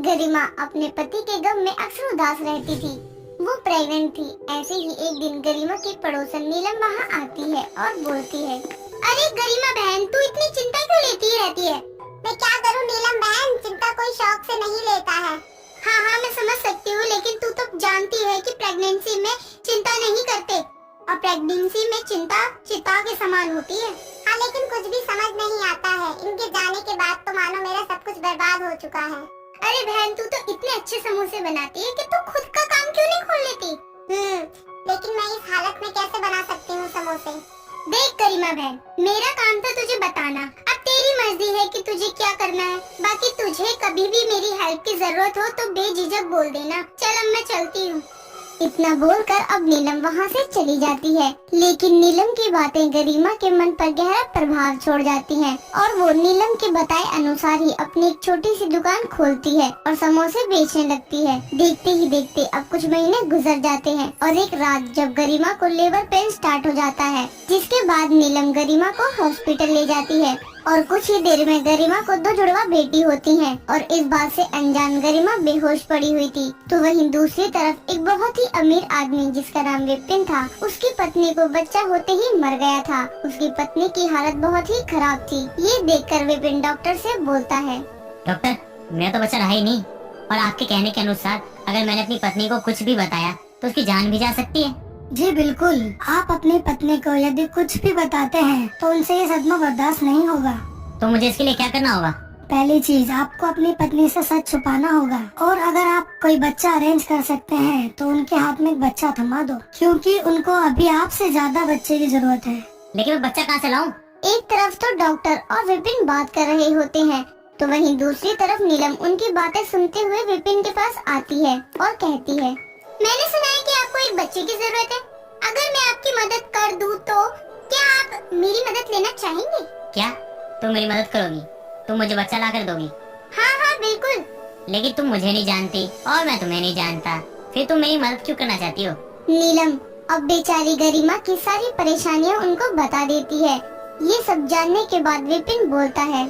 गरिमा अपने पति के गम में अक्सर उदास रहती थी। वो प्रेग्नेंट थी। ऐसे ही एक दिन गरिमा की पड़ोसन नीलम वहाँ आती है और बोलती है, अरे गरिमा बहन, तू इतनी चिंता क्यों लेती रहती है? मैं क्या करूं नीलम बहन, चिंता कोई शौक से नहीं लेता है। हाँ, मैं समझ सकती हूँ, लेकिन तू तो जानती है कि प्रेगनेंसी में चिंता नहीं करते और प्रेगनेंसी में चिंता चिता के समान होती है। हाँ, लेकिन कुछ भी समझ नहीं आता है। इनके जाने के बाद तो मानो मेरा सब कुछ बर्बाद हो चुका है। अरे बहन, तू तो इतने अच्छे समोसे बनाती है कि तू खुद का काम क्यों नहीं खोल लेती? लेकिन मैं इस हालत में कैसे बना सकती हूँ समोसे? देख गरिमा बहन, मेरा काम था तुझे बताना। अब तेरी मर्जी है कि तुझे क्या करना है। बाकी तुझे कभी भी मेरी हेल्प की जरूरत हो तो बेझिझक बोल देना। चल अब मैं चलती हूँ। इतना बोलकर अब नीलम वहाँ से चली जाती है। लेकिन नीलम की बातें गरिमा के मन पर गहरा प्रभाव छोड़ जाती हैं और वो नीलम के बताए अनुसार ही अपनी एक छोटी सी दुकान खोलती है और समोसे बेचने लगती है। देखते ही देखते अब कुछ महीने गुजर जाते हैं और एक रात जब गरिमा को लेबर पेन स्टार्ट हो जाता है, जिसके बाद नीलम गरिमा को हॉस्पिटल ले जाती है और कुछ ही देर में गरिमा को 2 जुड़वा बेटी होती हैं और इस बात से अनजान गरिमा बेहोश पड़ी हुई थी। तो वहीं दूसरी तरफ एक बहुत ही अमीर आदमी जिसका नाम विपिन था, उसकी पत्नी को बच्चा होते ही मर गया था। उसकी पत्नी की हालत बहुत ही खराब थी। ये देखकर विपिन डॉक्टर से बोलता है, डॉक्टर, मेरा तो बच्चा रहा ही नहीं और आपके कहने के अनुसार अगर मैंने अपनी पत्नी को कुछ भी बताया तो उसकी जान भी जा सकती है। जी बिल्कुल, आप अपनी पत्नी को यदि कुछ भी बताते हैं तो उनसे ये सदमा बर्दाश्त नहीं होगा। तो मुझे इसके लिए क्या करना होगा? पहली चीज, आपको अपनी पत्नी से सच छुपाना होगा और अगर आप कोई बच्चा अरेंज कर सकते हैं तो उनके हाथ में एक बच्चा थमा दो, क्योंकि उनको अभी आपसे ज्यादा बच्चे की जरूरत है। लेकिन मैं बच्चा कहाँ से लाऊं? एक तरफ तो डॉक्टर और विपिन बात कर रहे होते हैं तो वहीं दूसरी तरफ नीलम उनकी बातें सुनते हुए विपिन के पास आती है और कहती है, मैंने सुना है कि आपको एक बच्चे की जरूरत है। अगर मैं आपकी मदद कर दूं तो क्या आप मेरी मदद लेना चाहेंगे? क्या तुम मेरी मदद करोगी? तुम मुझे बच्चा ला कर दोगी? हाँ बिल्कुल। लेकिन तुम मुझे नहीं जानती और मैं तुम्हें नहीं जानता, फिर तुम मेरी मदद क्यों करना चाहती हो? नीलम अब बेचारी गरिमा की सारी परेशानियाँ उनको बता देती है। ये सब जानने के बाद विपिन बोलता है,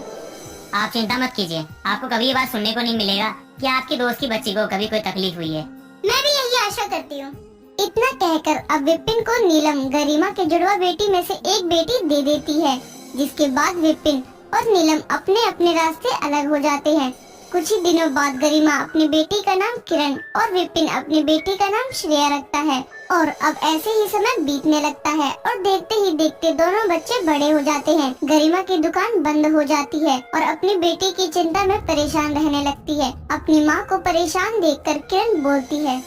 आप चिंता मत कीजिए, आपको कभी ये बात सुनने को नहीं मिलेगा कि आपकी दोस्त की बच्ची को कभी कोई तकलीफ हुई है। मैं भी यही आशा करती हूँ। इतना कहकर अब विपिन को नीलम गरिमा के जुड़वा बेटी में से एक बेटी दे देती है, जिसके बाद विपिन और नीलम अपने अपने रास्ते अलग हो जाते हैं। कुछ ही दिनों बाद गरिमा अपनी बेटी का नाम किरण और विपिन अपनी बेटी का नाम श्रेया रखता है और अब ऐसे ही समय बीतने लगता है और देखते ही देखते दोनों बच्चे बड़े हो जाते हैं। गरिमा की दुकान बंद हो जाती है और अपनी बेटी की चिंता में परेशान रहने लगती है। अपनी माँ को परेशान देखकर किरण बोलती है,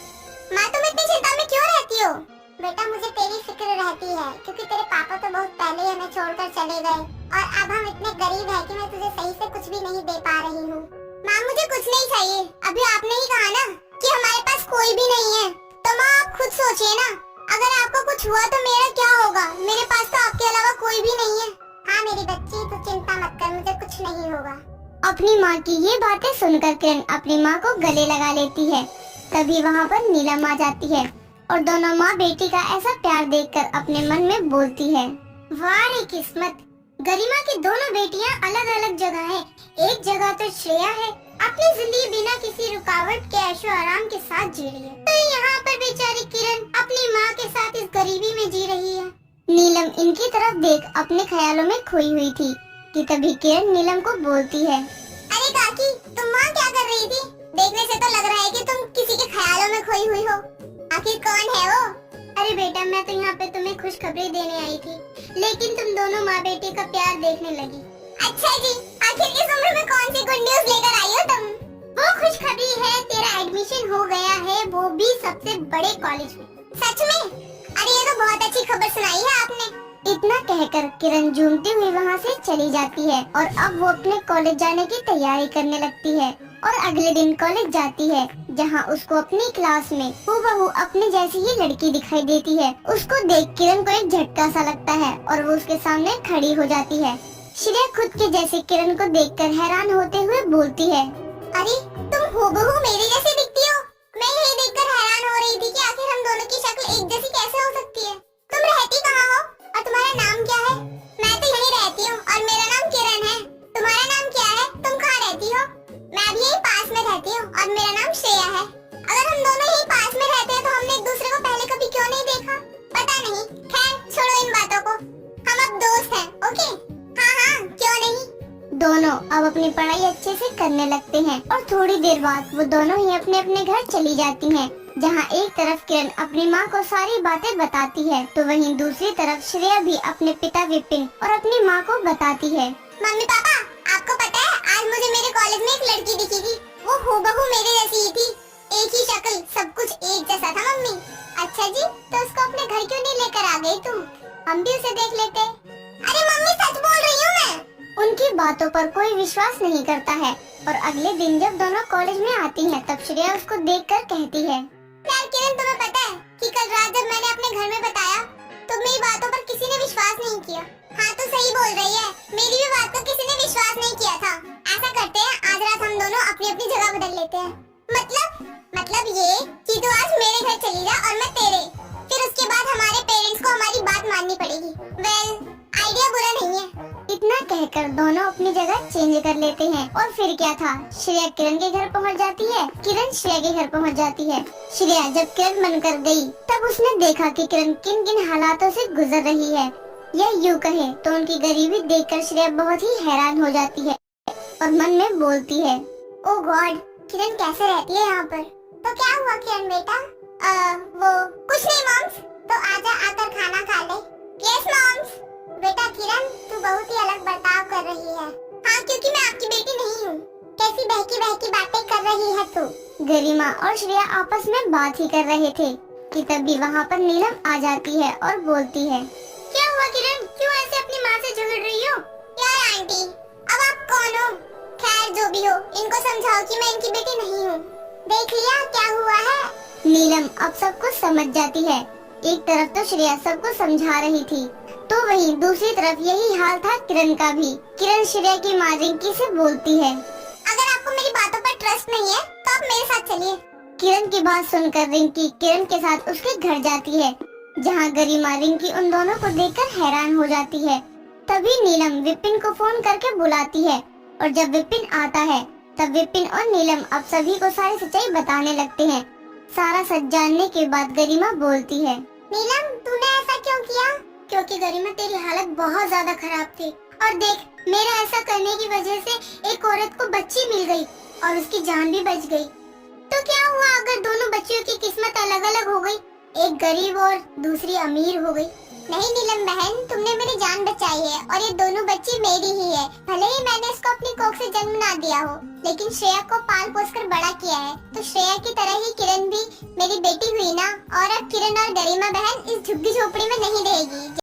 माँ, तुम इतनी चिंता में क्यों रहती हो? बेटा, मुझे तेरी फिक्र रहती है क्योंकि तेरे पापा तो बहुत पहले ही हमें छोड़कर चले गए और अब हम इतने गरीब हैं कि मैं तुझे सही से कुछ भी नहीं दे पा रही हूँ। माँ, मुझे कुछ नहीं चाहिए। अभी आपने ही कहा ना कि हमारे पास कोई भी नहीं है, तो माँ आप खुद सोचिए ना, अगर आपको कुछ हुआ तो मेरा क्या होगा? मेरे पास तो आपके अलावा कोई भी नहीं है। हाँ मेरी बच्ची, तू चिंता मत कर, मुझे कुछ नहीं होगा। अपनी माँ की ये बातें सुनकर किरण अपनी माँ को गले लगा लेती है। तभी वहाँ पर नीलम आ जाती है और दोनों माँ बेटी का ऐसा प्यार देखकर अपने मन में बोलती है, वाह रे किस्मत, गरिमा की दोनों बेटियाँ अलग अलग जगह हैं। एक जगह तो श्रेया है, अपनी जिंदगी बिना किसी रुकावट के ऐशो आराम के साथ जी रही है, तो यहाँ पर बेचारी किरण अपनी माँ के साथ इस गरीबी में जी रही है। नीलम इनकी तरफ देख अपने ख्यालों में खोई हुई थी कि तभी किरण नीलम को बोलती है, अरे काकी, तुम वहाँ क्या कर रही थी? देखने से तो लग रहा है कि तुम किसी के ख्यालों में खोई हुई हो। आखिर कौन है वो? अरे बेटा, मैं तो यहाँ पे तुम्हें खुशखबरी देने आई थी, लेकिन तुम दोनों माँ बेटी का प्यार देखने लगी। अच्छा जी, आखिर इस उम्र में कौन सी गुड न्यूज लेकर आई हो तुम? वो खुशखबरी है, तेरा एडमिशन हो गया है, वो भी सबसे बड़े कॉलेज में। सच में? अरे ये तो बहुत अच्छी खबर सुनाई है आपने। इतना कहकर किरण झूमती हुई वहाँ से चली जाती है और अब वो अपने कॉलेज जाने की तैयारी करने लगती है और अगले दिन कॉलेज जाती है, जहाँ उसको अपनी क्लास में हूबहू अपने जैसी ही लड़की दिखाई देती है। उसको देख किरण को एक झटका सा लगता है और वो उसके सामने खड़ी हो जाती है। श्रेया खुद के जैसे किरण को देखकर हैरान होते हुए बोलती है, अरे तुम हूबहू मेरी जैसी दिखती हो। मैं यही देखकर हैरान हो रही थी कि आखिर हम दोनों की शक्ल एक जैसी कैसे हो सकती है। तुम रहती कहाँ हो और तुम्हारा नाम क्या है? मैं तो यहीं रहती हूँ और मेरा नाम किरण है। तुम्हारा नाम क्या है? तुम कहाँ रहती हो? मैं भी यही पास में रहती हूँ और मेरा नाम श्रेया है। अगर हम दोनों यही पास में रहते हैं तो हमने एक दूसरे को पहले कभी क्यों नहीं देखा? पता नहीं, खैर छोड़ो इन बातों को। हम अब दोस्त हैं, ओके? हाँ, क्यों नहीं। दोनों अब अपनी पढ़ाई अच्छे से करने लगते हैं और थोड़ी देर बाद वो दोनों ही अपने अपने घर चली जाती हैं, जहाँ एक तरफ किरण अपनी माँ को सारी बातें बताती है तो वहीं दूसरी तरफ श्रेया भी अपने पिता विपिन और अपनी माँ को बताती है। मम्मी पापा, आपको पता है आज मुझे मेरे कॉलेज में एक लड़की दिखी थी। वो हूबहू मेरे जैसी ही थी, एक ही शक्ल, सब कुछ एक जैसा था। मम्मी, अच्छा जी, तो उसको अपने घर क्यों नहीं लेकर आ गई तुम? हम भी उसे देख लेते। अरे मम्मी, सच बोल रही हूँ मैं। उनकी बातों पर कोई विश्वास नहीं करता है और अगले दिन जब दोनों कॉलेज में आती हैं तब श्रेया उसको देखकर कहती है, यार किरण, तुम्हें पता है कि कल रात जब मैंने अपने घर में बताया तो मेरी बातों पर किसी ने विश्वास नहीं किया। हाँ, तो सही बोल रही है, मेरी भी बात को किसी ने विश्वास नहीं किया था। ऐसा करते हैं, आज रात हम दोनों अपनी अपनी जगह बदल लेते हैं। मतलब ये कि तू आज मेरे घर चली जा और मैं तेरे। फिर उसके बाद हमारे पेरेंट्स को हमारी बात माननी पड़ेगी। वेल, आइडिया बुरा नहीं है। इतना कहकर दोनों अपनी जगह चेंज कर लेते हैं और फिर क्या था, श्रेया किरण के घर पहुंच जाती है, किरण श्रेया के घर पहुंच जाती है। श्रेया जब किरण बनकर गई तब उसने देखा कि किरण किन किन हालातों से गुजर रही है, या यूँ कहे तो उनकी गरीबी देखकर श्रेया बहुत ही हैरान हो जाती है और मन में बोलती है, ओ गॉड, किरण कैसे रहती है यहाँ पर? तो क्या हुआ किरण बेटा? वो कुछ नहीं मॉम्स, तो आजा आकर खाना खा ले। Yes moms. बेटा किरण, तू बहुत ही अलग बर्ताव कर रही है। हाँ, क्योंकि मैं आपकी बेटी नहीं हूँ। कैसी बहकी बहकी बातें कर रही है तू? गरिमा और श्रेया आपस में बात ही कर रहे थे कि तभी वहाँ पर नीलम आ जाती है और बोलती है, क्या हुआ किरण, क्यों ऐसे अपनी माँ से झगड़ रही हो? यार आंटी, अब आप कौन हो? खैर जो भी हो, इनको समझाओ कि मैं इनकी बेटी नहीं हूँ। देख लिया क्या हुआ है? नीलम अब सब कुछ समझ जाती है। एक तरफ तो श्रेया सबको समझा रही थी तो वहीं दूसरी तरफ यही हाल था किरण का भी। किरण श्रेया की माँ रिंकी से बोलती है, अगर आपको मेरी बातों पर ट्रस्ट नहीं है तो आप मेरे साथ चलिए। किरण की बात सुनकर रिंकी किरण के साथ उसके घर जाती है, जहाँ गरिमा रिंकी उन दोनों को देखकर हैरान हो जाती है। तभी नीलम विपिन को फोन करके बुलाती है और जब विपिन आता है तब विपिन और नीलम अब सभी को सारी सच्चाई बताने लगते हैं। सारा सच जानने के बाद गरिमा बोलती है, नीलम, तूने ऐसा क्यों किया? क्योंकि गरिमा तेरी हालत बहुत ज्यादा खराब थी और देख, मेरा ऐसा करने की वजह से एक औरत को बच्ची मिल गई और उसकी जान भी बच गई। तो क्या हुआ अगर दोनों बच्चियों की किस्मत अलग अलग हो गई, एक गरीब और दूसरी अमीर हो गई? नहीं नीलम बहन, तुमने मेरी जान बचाई है और ये दोनों बच्ची मेरी ही है। भले ही मैंने इसको अपनी कोख से जन्म ना दिया हो, लेकिन श्रेया को पाल पोस कर बड़ा किया है। तो श्रेया की तरह ही किरण भी मेरी बेटी हुई ना। और अब किरण और गरिमा बहन इस झुग्गी झोपड़ी में नहीं रहेगी।